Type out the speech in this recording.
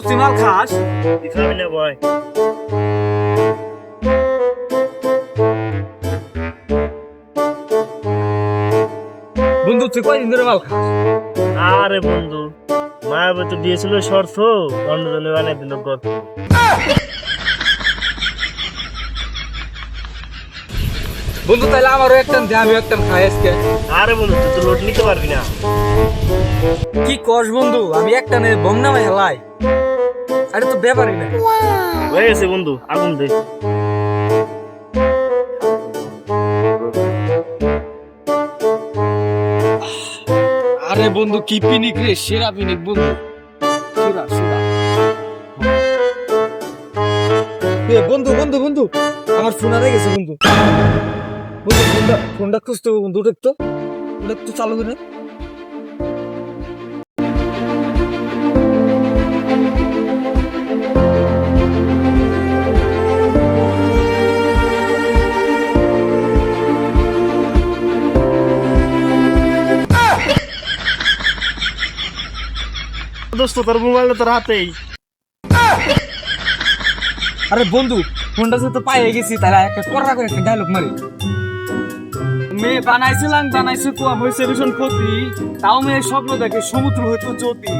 তুই মাল খাস? তুই খাবি না বয়? বন্ধু তুই কয়দিন ধরে মাল খাস? আরে বন্ধু, মায়াবতী তো দিয়েছিল শর্ত, অন্যজনে বানিয়ে দিল গর্ত। বন্ধু তাইলে আমারও একটা দে, আমিও একটা খাই আজকে। আরে বন্ধু, তুই তো লোড নিতে পারবি না। কি কস বন্ধু, আমি একটা নে বম নামে হেলাই, আরে তো ব্যাপারই না। হয়ে গেছে বন্ধু, আগুন দে। আরে বন্ধু কি পিনিক রে, সেরা পিনিক বন্ধু, সেরা সেরা। বন্ধু বন্ধু বন্ধু আমার ফোন হারিয়ে গেছে বন্ধু। বন্ধু ফোনটা খুঁজতে হবে বন্ধু, ওটা একটু চালু করে। দোস্ত, তোর মোবাইল তোর হাতেই। আরে বন্ধু ফোনটা তো পাইয়ে গেছি, তাহলে একটা কড়া করে একটা ডায়লগ মারি। মেয়ে বানাইছে কুয়া হয়েছে ভীষণ ক্ষতি, তাও মেয়ে স্বপ্ন দেখে সমুদ্র হইতো জ্যোতি।